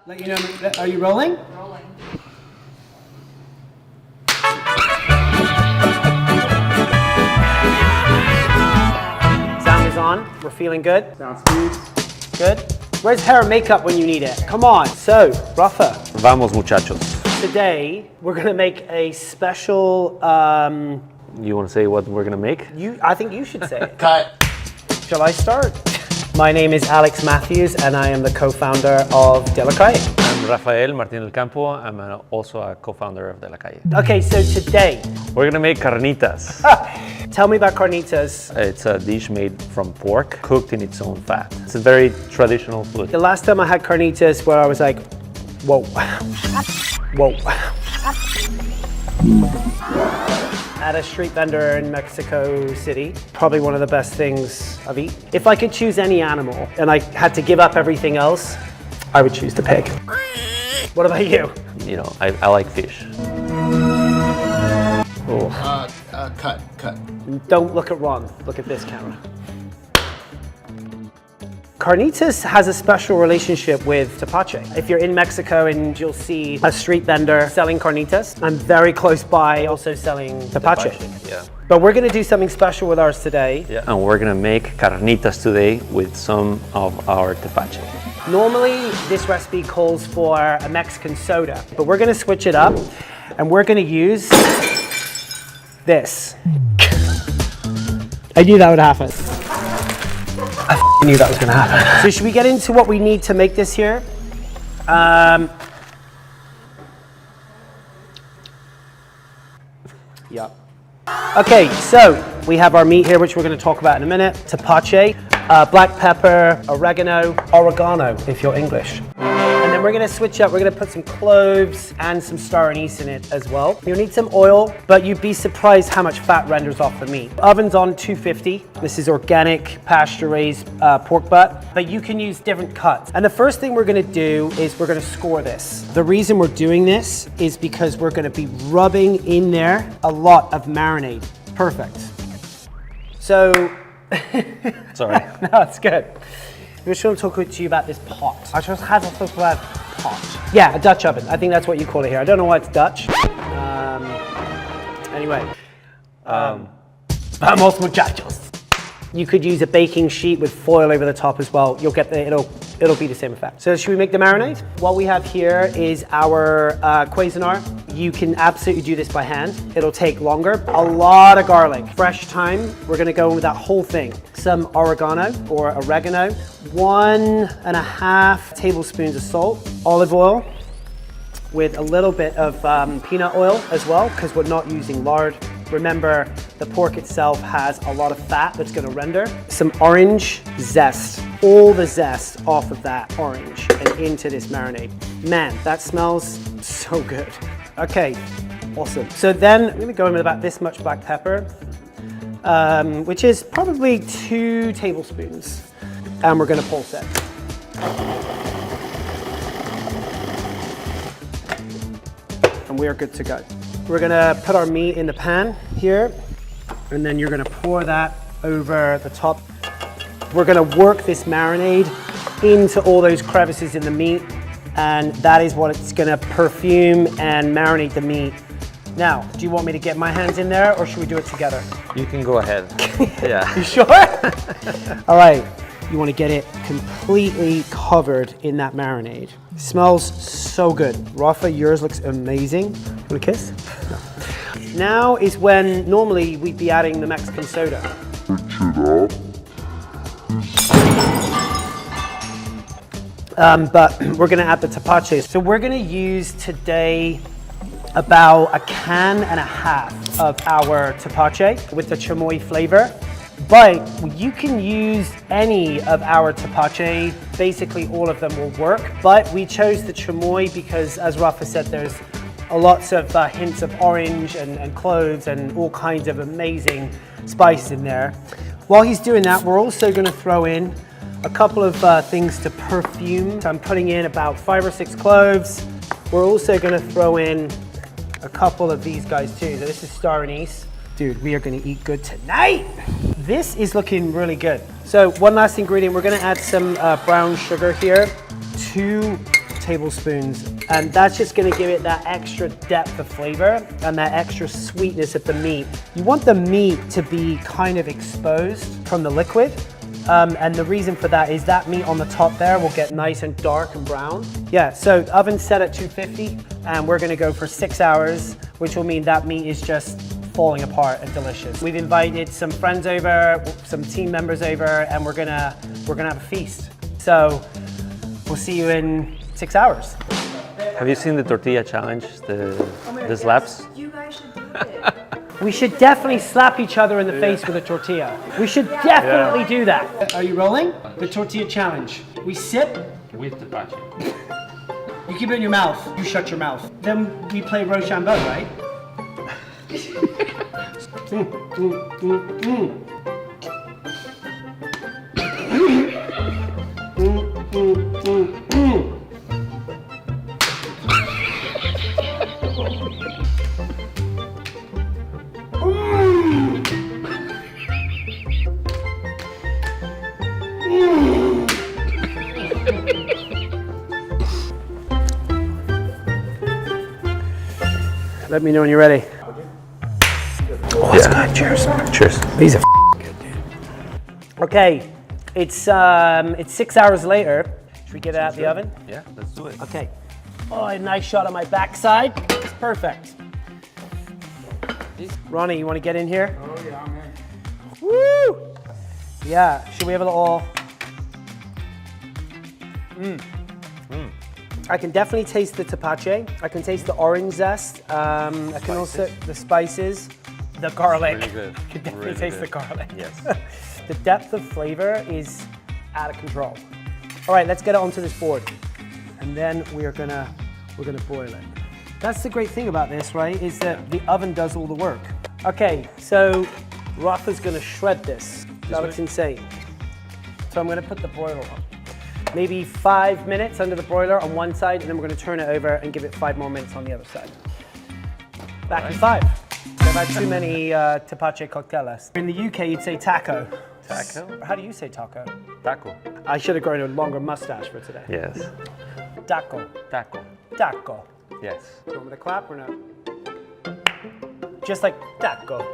Let you know, are you rolling? Rolling. Sound is on. We're feeling good. Sounds good. Good. Where's hair and makeup when you need it? Come on. So, Rafa. Vamos, muchachos. Today, we're gonna make a special, You want to say what we're gonna make? I think you should say it. Cut. Shall I start? My name is Alex Matthews and I am the co-founder of Calle. I'm Rafael Martin del Campo. I'm also a co-founder of Calle. Okay, so today, We're gonna make carnitas. tell me about Carnitas. It's a dish made from pork, cooked in its own fat. It's a very traditional food. The last time I had Carnitas where I was like, whoa, whoa. At a street vendor in Mexico City, probably one of the best things I've eaten. If I could choose any animal and I had to give up everything else, I would choose the pig. What about you? You know, I like fish. Oh. Cut. Don't look at Ron, look at this camera. Carnitas has a special relationship with Tepache. If you're in Mexico and you'll see a street vendor selling carnitas, I'm very close by also selling Tepache. Yeah. But we're gonna do something special with ours today. Yeah. And we're gonna make carnitas today with some of our tepache. Normally, this recipe calls for a Mexican soda, but we're gonna switch it up and we're gonna use this. I knew that would happen. I knew that was gonna happen. So should we get into what we need to make this here? Yeah. Okay, so we have our meat here, which we're gonna talk about in a minute. Tepache, black pepper, oregano, if you're English. And then we're gonna switch up, we're gonna put some cloves and some star anise in it as well. You'll need some oil, but you'd be surprised how much fat renders off the meat. Oven's on 250. This is organic, pasture-raised pork butt, but you can use different cuts. And the first thing we're gonna do is we're gonna score this. The reason we're doing this is because we're gonna be rubbing in there a lot of marinade. Perfect. So, Sorry. no, it's good. I'm just going to talk to you about this pot. I just had to talk about pot. Yeah, a Dutch oven. I think that's what you call it here. I don't know why it's Dutch. Anyway. Vamos, muchachos. You could use a baking sheet with foil over the top as well. You'll get the, it'll be the same effect. So should we make the marinade? What we have here is our Cuisinart. You can absolutely do this by hand. It'll take longer. A lot of garlic. Fresh thyme. We're gonna go in with that whole thing. Some oregano. 1.5 tablespoons of salt. Olive oil with a little bit of peanut oil as well, because we're not using lard. Remember, the pork itself has a lot of fat that's gonna render. Some orange zest, all the zest off of that orange and into this marinade. Man, that smells so good. Okay, awesome. So then I'm gonna go in with about this much black pepper, which is probably 2 tablespoons. And we're gonna pulse it. And we are good to go. We're gonna put our meat in the pan here, and then you're gonna pour that over the top. We're gonna work this marinade into all those crevices in the meat, and that is what it's gonna perfume and marinate the meat. Now, do you want me to get my hands in there, or should we do it together? You can go ahead. Yeah. You sure? All right. You want to get it completely covered in that marinade. Smells so good. Rafa, yours looks amazing. You want a kiss? No. Now is when normally we'd be adding the Mexican soda. But we're going to add the tepache. So we're going to use today about 1.5 cans of our tepache with the chamoy flavor. But you can use any of our tepache. Basically, all of them will work. But we chose the chamoy because, as Rafa said, there's lots of hints of orange and cloves and all kinds of amazing spices in there. While he's doing that, we're also going to throw in a couple of things to perfume. So I'm putting in about 5 or 6 cloves. We're also going to throw in a couple of these guys too. So this is star anise. Dude, we are gonna eat good tonight. This is looking really good. So one last ingredient, we're gonna add some brown sugar here to tablespoons, and that's just gonna give it that extra depth of flavor and that extra sweetness of the meat. You want the meat to be kind of exposed from the liquid, and the reason for that is that meat on the top there will get nice and dark and brown. Yeah, so oven set at 250, and we're gonna go for 6 hours, which will mean that meat is just falling apart and delicious. We've invited some friends over, some team members over, and we're gonna have a feast. So we'll see you in 6 hours. Have you seen the tortilla challenge, the slaps? You guys should do it. We should definitely slap each other in the face with a tortilla. We should definitely do that. Are you rolling? The tortilla challenge. We sip. With Tepache. You keep it in your mouth. You shut your mouth. Then we play Rochambeau, right? Let me know when you're ready. Oh, that's good. Cheers. Cheers. These are good, dude. Okay, it's 6 hours later. Should we get it out of the oven? Yeah, let's do it. Okay. Oh, a nice shot on my backside. It's perfect. Ronnie, you want to get in here? Oh yeah, I'm in. Woo! Yeah. Should we have a little? I can definitely taste the tepache. I can taste the orange zest. I can also the spices, the garlic. Really good. I can definitely Really taste good. the garlic. Yes. The depth of flavor is out of control. All right, let's get it onto this board, and then we're gonna boil it. That's the great thing about this, right? Is that the oven does all the work. Okay, so Rafa's gonna shred this. That looks insane. So I'm gonna put the broiler on. Maybe 5 minutes under the broiler on one side, and then we're gonna turn it over and give it 5 more minutes on the other side. Back in 5. I've had too many tepache cocteles. In the UK, you'd say taco. Taco? How do you say taco? Taco. I should have grown a longer mustache for today. Yes. Taco. Taco. Taco. Yes. Do you want me to clap or no? Just like taco.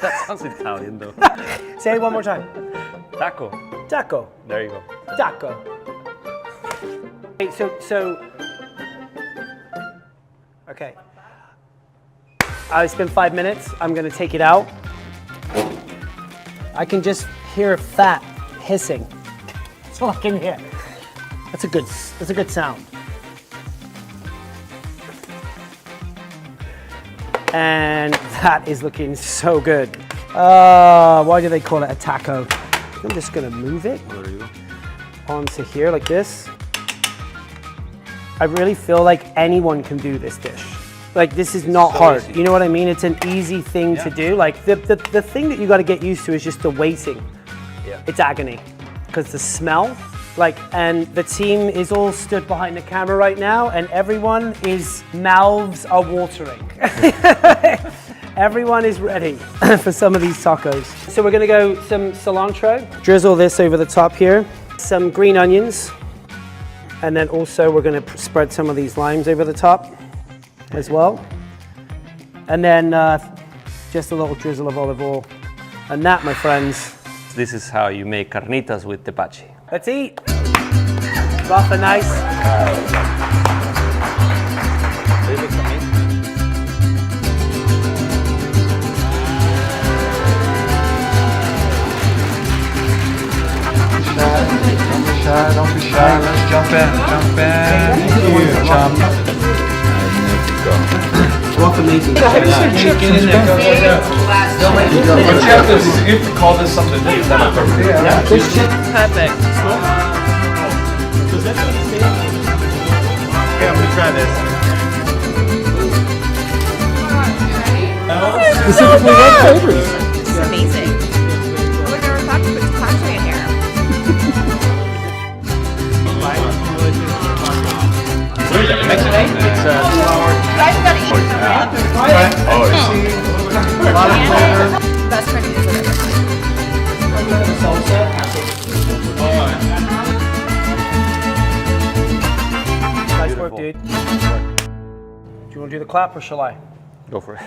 That sounds Italian though. Say it one more time. Taco. Taco. There you go. Taco. Okay, okay. I spent 5 minutes. I'm gonna take it out. I can just hear fat hissing. That's all I can hear. That's a good sound. And that is looking so good. Why do they call it a taco? I'm just gonna move it onto here like this. I really feel like anyone can do this dish. Like this is not hard. easy. You know what I mean? It's an easy thing to do. Like the thing that you gotta get used to is just the waiting. Yeah. It's agony. Because the smell, and the team is all stood behind the camera right now, and mouths are watering. Everyone is ready for some of these tacos. So we're gonna go some cilantro, drizzle this over the top here, some green onions, and then also we're gonna spread some of these limes over the top as well. And then just a little drizzle of olive oil. And that, my friends, This is how you make carnitas with tepache. let's eat. Rafa, nice. It looks amazing. Don't be shy, let's jump in. Jump. Rafa amazing. Get in there, go. But you have to call this something different than a tortilla. Yeah. Perfect. Okay, I'm gonna try this. Specifically red flavors. This is amazing. I would never thought to put tepache in here. What is that? Mexican? It's You guys gotta eat a lot of flavor. Best carnitas I've ever had. Nice work, dude. Do you want to do the clap or shall I? Go for it.